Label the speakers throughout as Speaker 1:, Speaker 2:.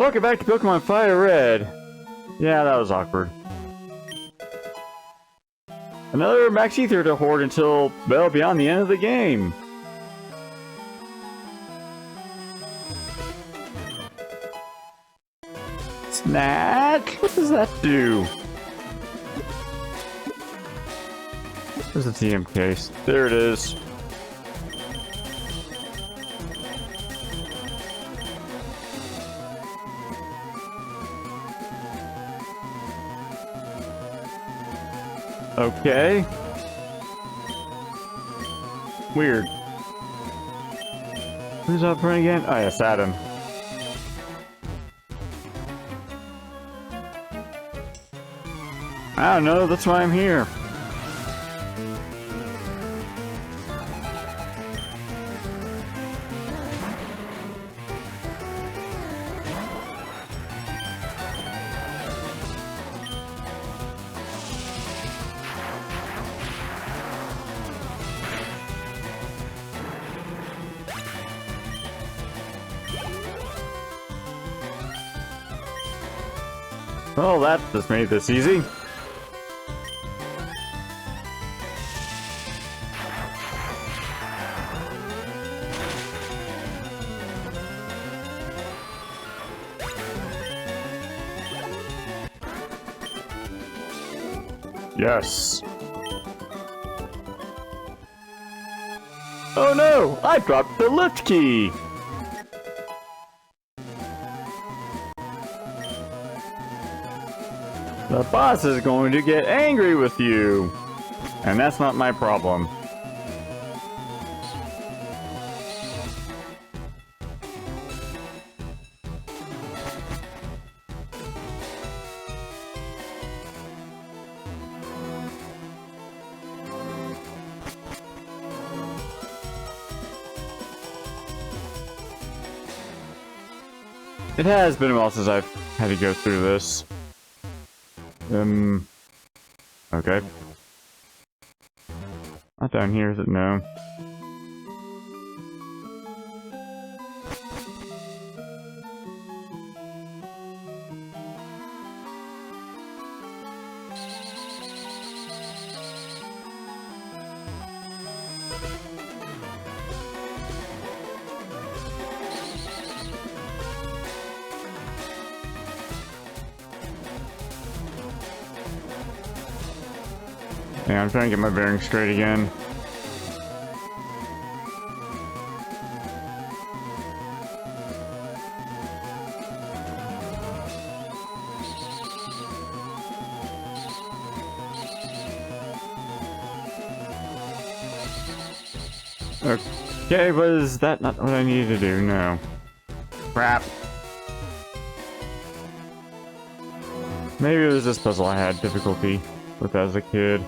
Speaker 1: Welcome back to Pokemon FireRed. Yeah, that was awkward. Another Max Ether to hoard until, well, beyond the end of the game. Snack? What does that do? Where's the TM case? There it is. Okay. Weird. Who's up front again? Oh yeah, Celadon. I don't know, that's why I'm here. Well, that just made this easy. Yes. Oh no! I dropped the lift key! The boss is going to get angry with you! And that's not my problem. It has been a while since I've had to go through this. Okay. Not down here, is it? No. Yeah, I'm trying to get my bearings straight again. Okay, was that not what I needed to do? No. Crap. Maybe it was this puzzle I had difficulty with as a kid.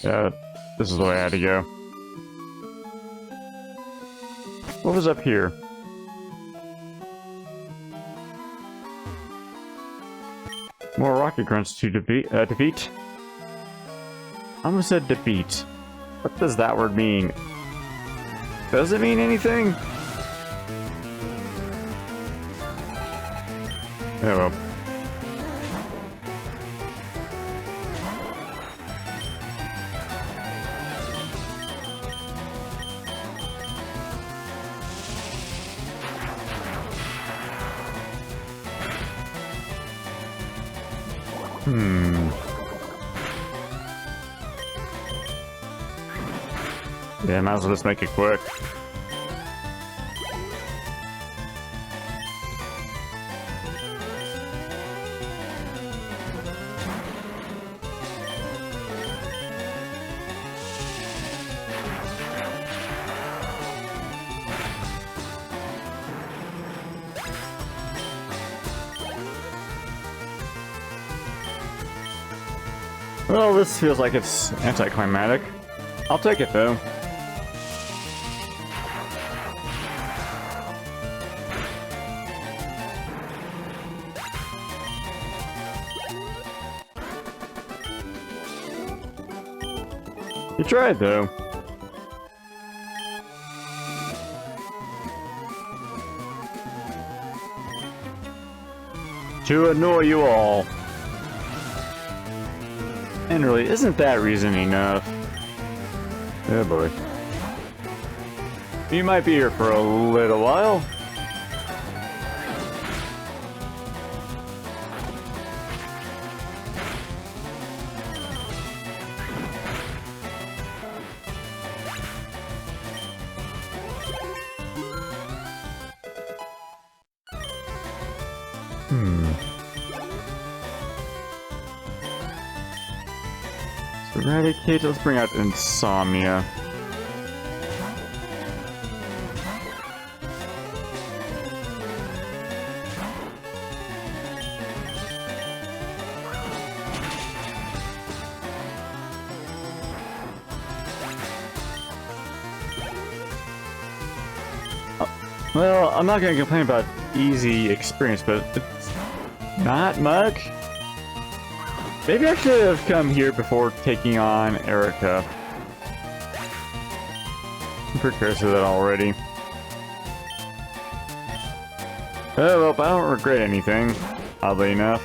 Speaker 1: Yeah, this is the way I had to go. What was up here? More rocket grunts to defeat. I almost said defeat. What does that word mean? Does it mean anything? Oh well. Yeah, might as well just make it quick. Well, this feels like it's anticlimactic. I'll take it though. You tried, though. To annoy you all. And really, isn't that reason enough? Oh boy. You might be here for a little while. Eradicate, let's bring out Insomnia. Well, I'm not gonna complain about easy experience, but it's not much. Maybe I should have come here before taking on Erica. I'm pretty curious of that already. Oh, well, I don't regret anything, oddly enough.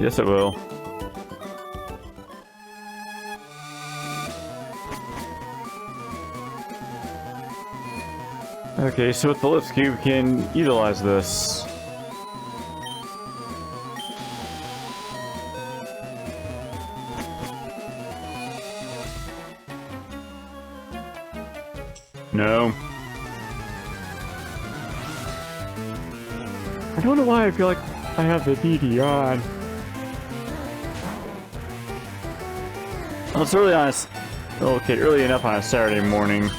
Speaker 1: Yes, it will. Okay, so with the lift key, we can utilize this. No. I don't know why I feel like I have the DD on. Well, it's early on okay, early enough on a Saturday morning.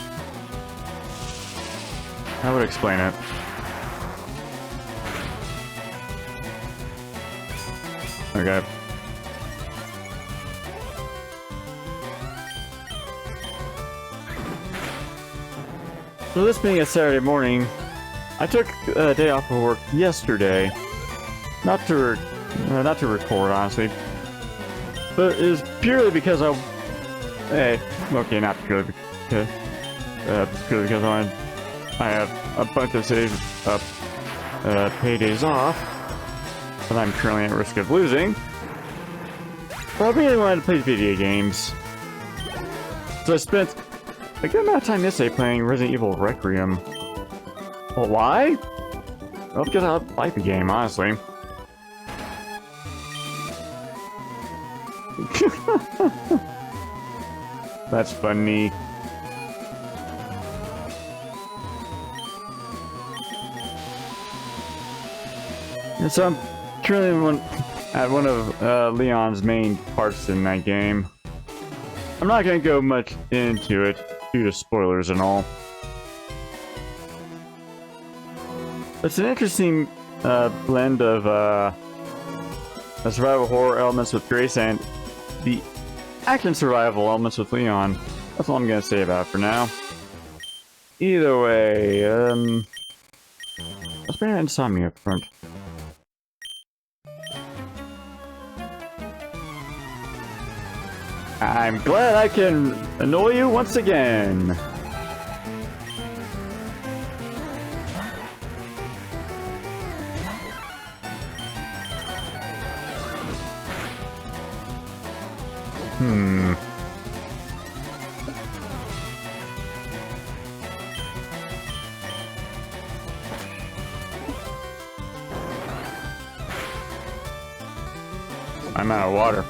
Speaker 1: I would explain it. Okay. So this being a Saturday morning, I took a day off of work yesterday. Not to record, honestly. But it was purely because okay, not purely because, purely because I have a bunch of days of paydays off that I'm currently at risk of losing. But I really wanted to play video games. So I spent a good amount of time yesterday playing Resident Evil Requiem. Well, why? Well, because I like the game, honestly. That's funny. And so I'm currently at one of Leon's main parts in that game. I'm not going to go much into it due to spoilers and all. It's an interesting blend of survival horror elements with Grace and the action survival elements with Leon. That's all I'm going to say about it for now. Either way, let's bring out Insomnia up front. I'm glad I can annoy you once again. I'm out of water.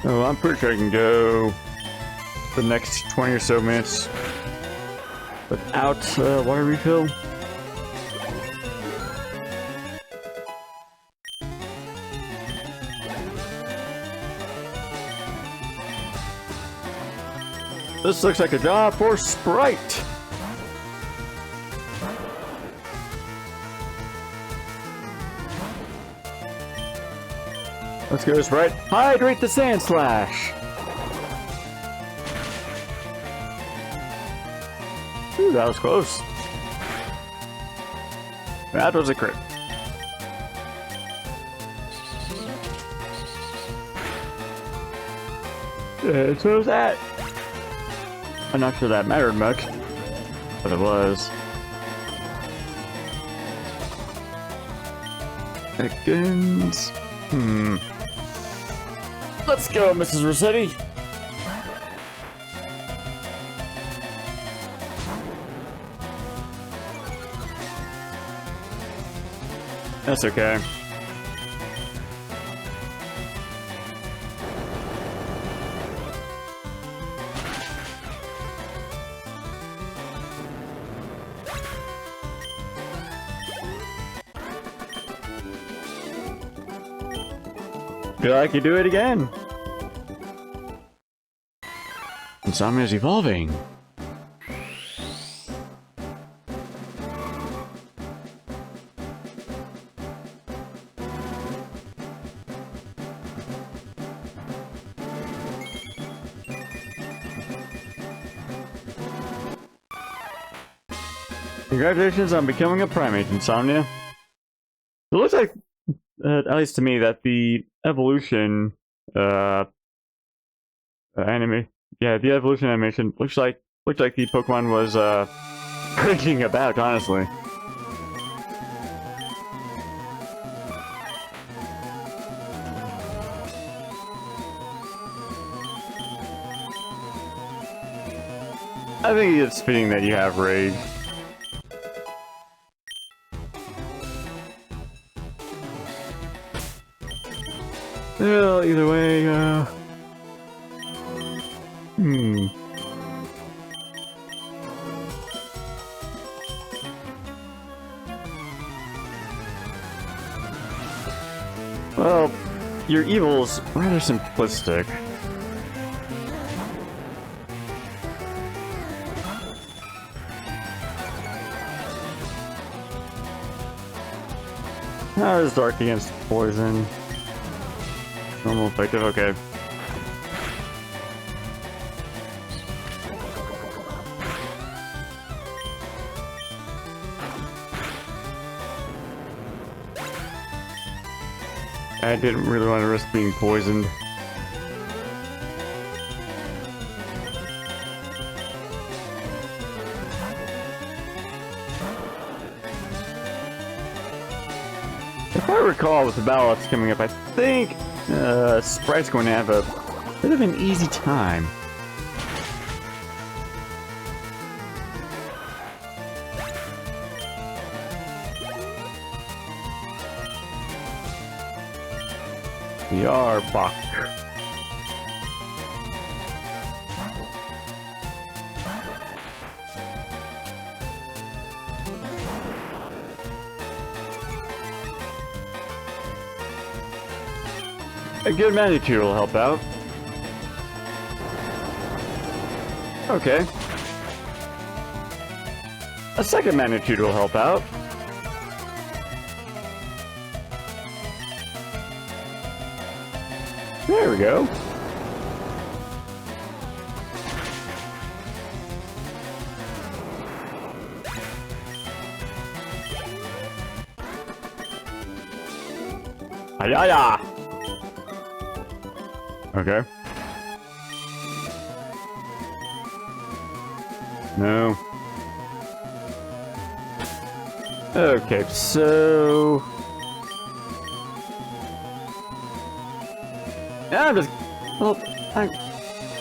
Speaker 1: Oh, I'm pretty sure I can go the next 20 or so minutes without water refill. This looks like a job for Sprite. Let's go, Sprite. Hydrate the Sand Slash. Ooh, that was close. That was a crit. So was that. I'm not sure that mattered much, but it was. Seconds. Let's go, Mrs. Rossetti. That's okay. Feel like you do it again. Insomnia's evolving. Congratulations on becoming a primate, Insomnia. It looks like, at least to me, that the evolution, anime, yeah, the evolution animation looks like the Pokemon was, breaking about, honestly. I think it's fitting that you have Rage. Well, either way, Well, your evil's rather simplistic. How is Dark against poison? Normal effective, okay. I didn't really want to risk being poisoned. If I recall with the battle that's coming up, I think Sprite's going to have a bit of an easy time. We are Bach. A good magnitude will help out. Okay. A second magnitude will help out. There we go. Ayaya! Okay. No. Okay, so... Yeah, I'm just... Well,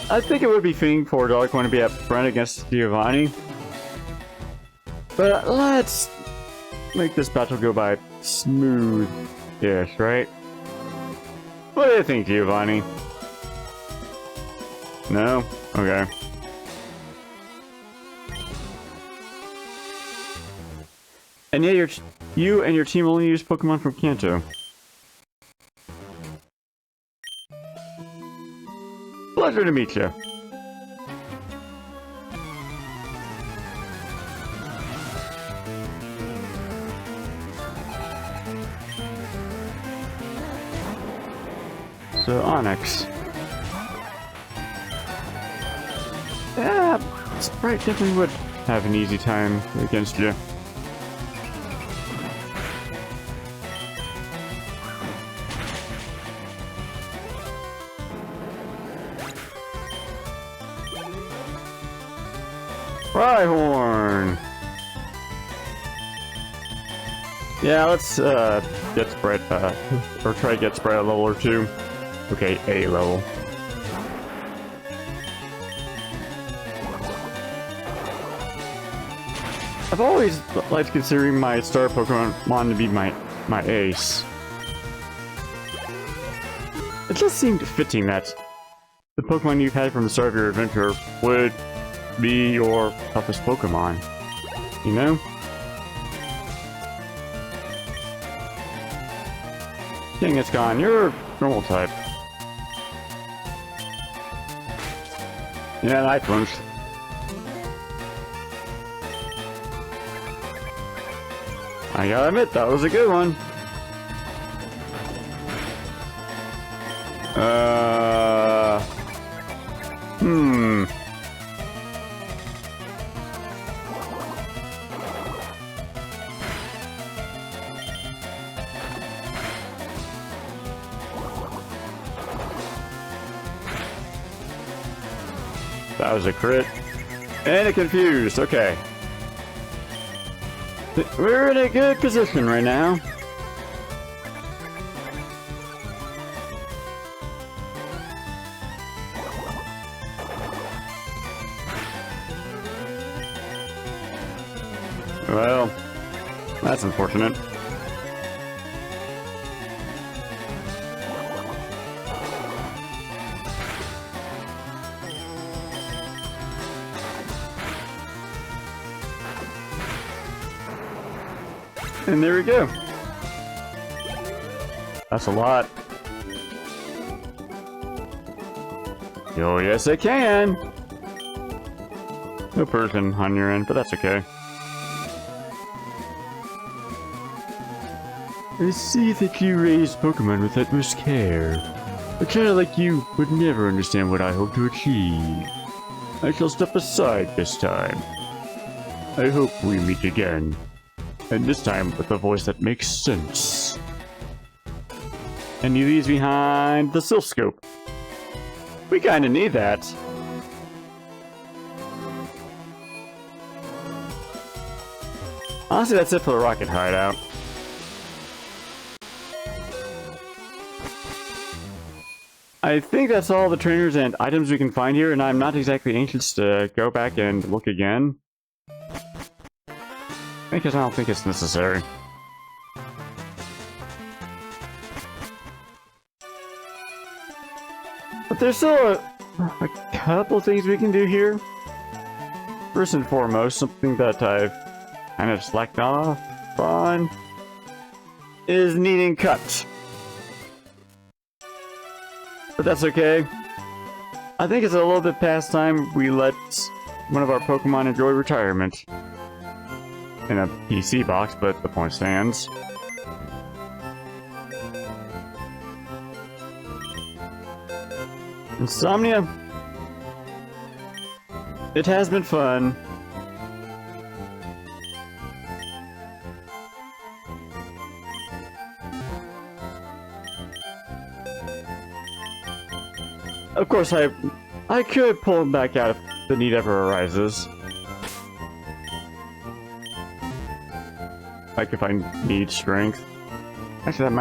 Speaker 1: I think it would be fitting for Darkone to be up front against Giovanni. But let's make this battle go by smooth-ish, right? What do you think, Giovanni? No? Okay. And yeah, you and your team only use Pokemon from Kanto. Pleasure to meet you. So, Onyx. Yeah, Sprite definitely would have an easy time against you. Rhyhorn! Yeah, let's get Sprite, or try to get Sprite a level or two. Okay, A level. I've always liked considering my star Pokemon to be my ace. It just seemed fitting that the Pokemon you've had from the start of your adventure would be your toughest Pokemon. You know? Dang, it's gone. You're normal type. Yeah, I flinched. I gotta admit, that was a good one. That was a crit. And a confused, okay. We're in a good position right now. Well, that's unfortunate. And there we go. That's a lot. Oh, yes, I can. No person on your end, but that's okay. I see that you raise Pokemon with utmost care. A child like you would never understand what I hope to achieve. I shall step aside this time. I hope we meet again. And this time with a voice that makes sense. And he leaves behind the Silphscope. We kinda need that. Honestly, that's it for the Rocket Hideout. I think that's all the trainers and items we can find here, and I'm not exactly anxious to go back and look again. Because I don't think it's necessary. But there's still a couple things we can do here. First and foremost, something that I've kind of slacked off on is needing cuts. But that's okay. I think it's a little bit past time we let one of our Pokemon enjoy retirement. In a PC box, but the point stands. Insomnia. It has been fun. Of course, I could pull him back out if the need ever arises. Like if I need strength. Actually, that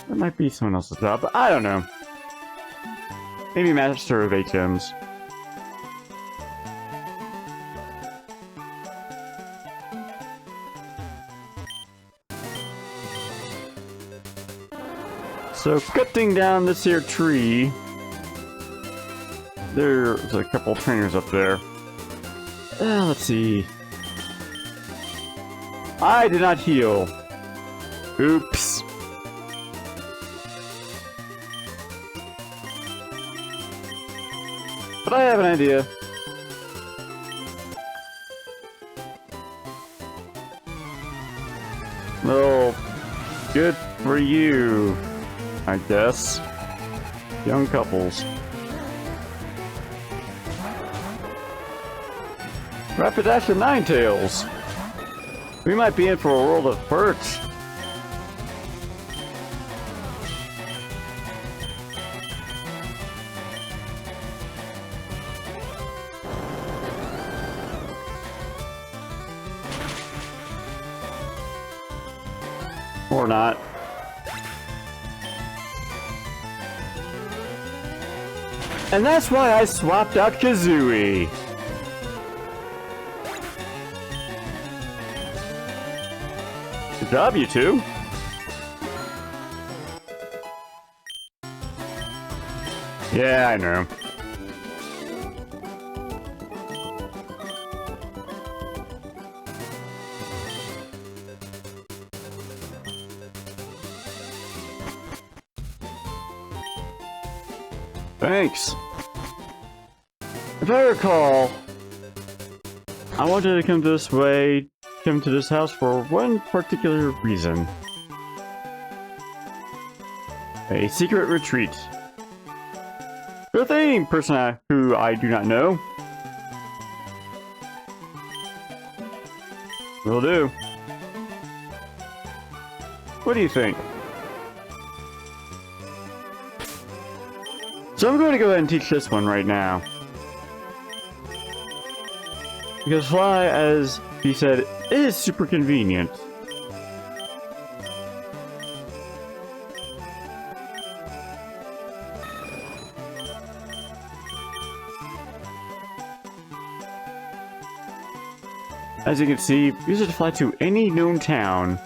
Speaker 1: might be someone else's job, but I don't know. Maybe Master of HMs. So cutting down this here tree, there's a couple trainers up there. Let's see. I did not heal. Oops. But I have an idea. Well, good for you, I guess. Young couples. Rapidash and Ninetales! We might be in for a world of hurt. Or not. And that's why I swapped out Kazooie. Good job, you two. Yeah, I know. Thanks. If I recall, I wanted to come this way, come to this house for one particular reason. A secret retreat. Good thing, person who I do not know. Will do. What do you think? So I'm going to go ahead and teach this one right now. Because fly, as he said, is super convenient. As you can see, use it to fly to any known town.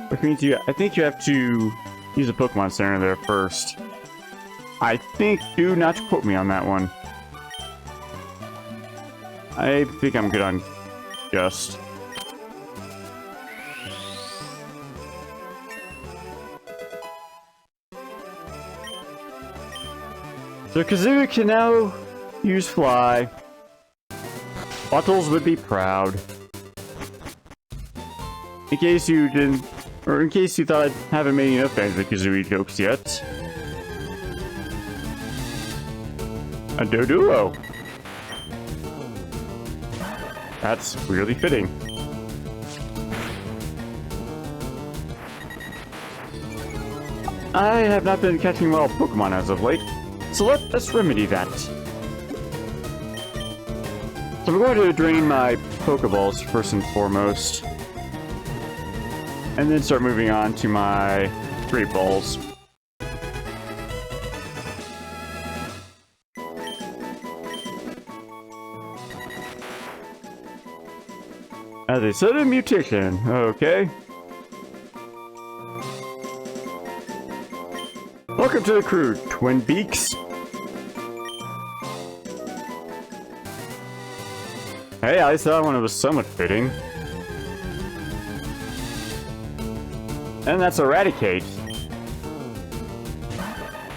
Speaker 1: Which means I think you have to use a Pokemon Center there first. I think, do not quote me on that one. I think I'm good on just. So Kazooie can now use fly. Bottles would be proud. In case you didn't, or in case you thought I haven't made enough fans of Kazooie jokes yet. A Doduo. That's really fitting. I have not been catching wild Pokemon as of late, so let us remedy that. So I'm going to drain my Pokeballs first and foremost, and then start moving on to my Great Balls. As a sudden mutation, okay. Welcome to the crew, Twin Beaks. Hey, I thought one was somewhat fitting. And that's Eradicate. In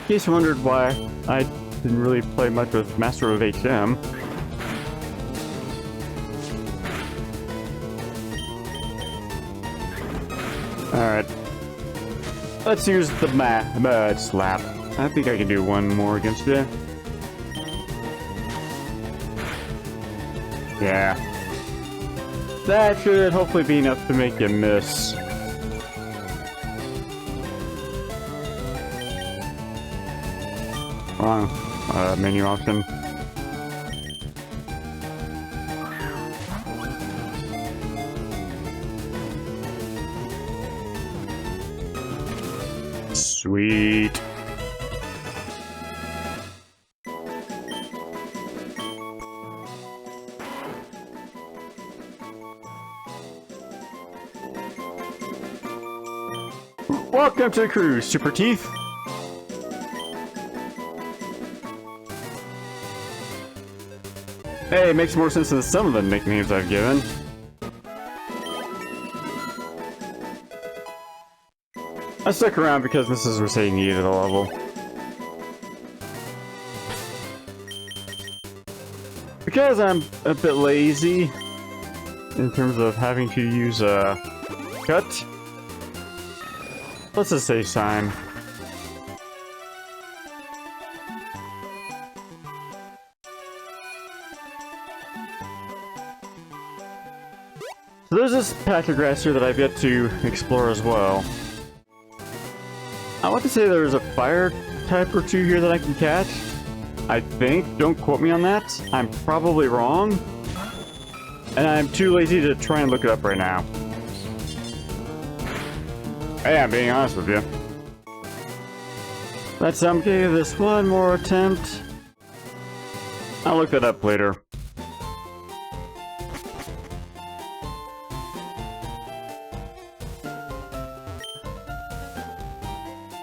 Speaker 1: case you wondered why I didn't really play much with Master of HM. Alright. Let's use the Mud Slap. I think I can do one more against you. Yeah. That should hopefully be enough to make you miss. Wrong menu option. Sweet. Welcome to the crew, Super Teeth. Hey, it makes more sense than some of the nicknames I've given. I stuck around because Mrs. Mercedes needed a level. Because I'm a bit lazy in terms of having to use a cut. Let's just say sign. So there's this patch of grass here that I've yet to explore as well. I want to say there's a fire type or two here that I can catch. I think. Don't quote me on that. I'm probably wrong. And I'm too lazy to try and look it up right now. Hey, I'm being honest with you. Let's give this one more attempt. I'll look that up later.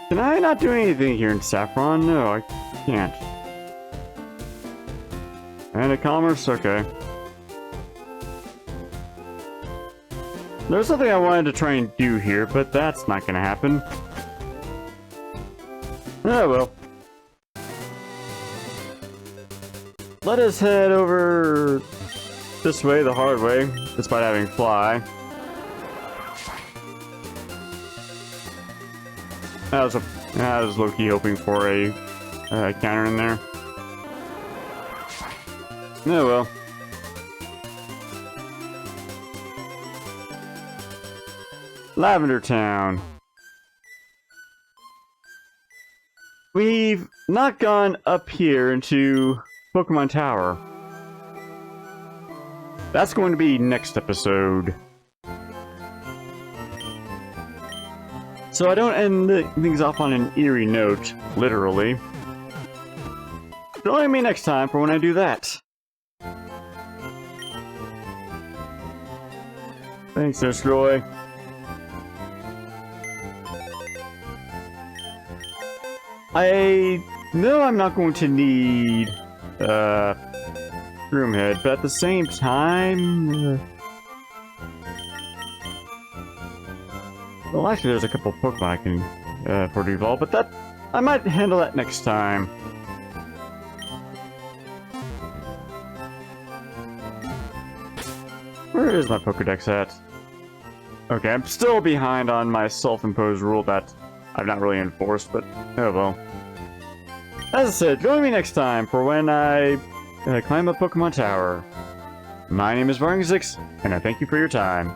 Speaker 1: Can I not do anything here in Saffron? No, I can't. And a commerce? Okay. There's something I wanted to try and do here, but that's not gonna happen. Oh well. Let us head over this way, the hard way, despite having fly. I was low-key hoping for a counter in there. Oh well. Lavender Town. We've not gone up here into Pokemon Tower. That's going to be next episode. So I don't end things off on an eerie note, literally. Join me next time for when I do that. Thanks, Destroy. I know I'm not going to need Roomhead, but at the same time... well, actually there's a couple Pokemon I can for evolve, but that... I might handle that next time. Where is my Pokedex at? Okay, I'm still behind on my self-imposed rule that I've not really enforced, but oh well. As I said, join me next time for when I climb up Pokemon Tower. My name is Varning6, and I thank you for your time.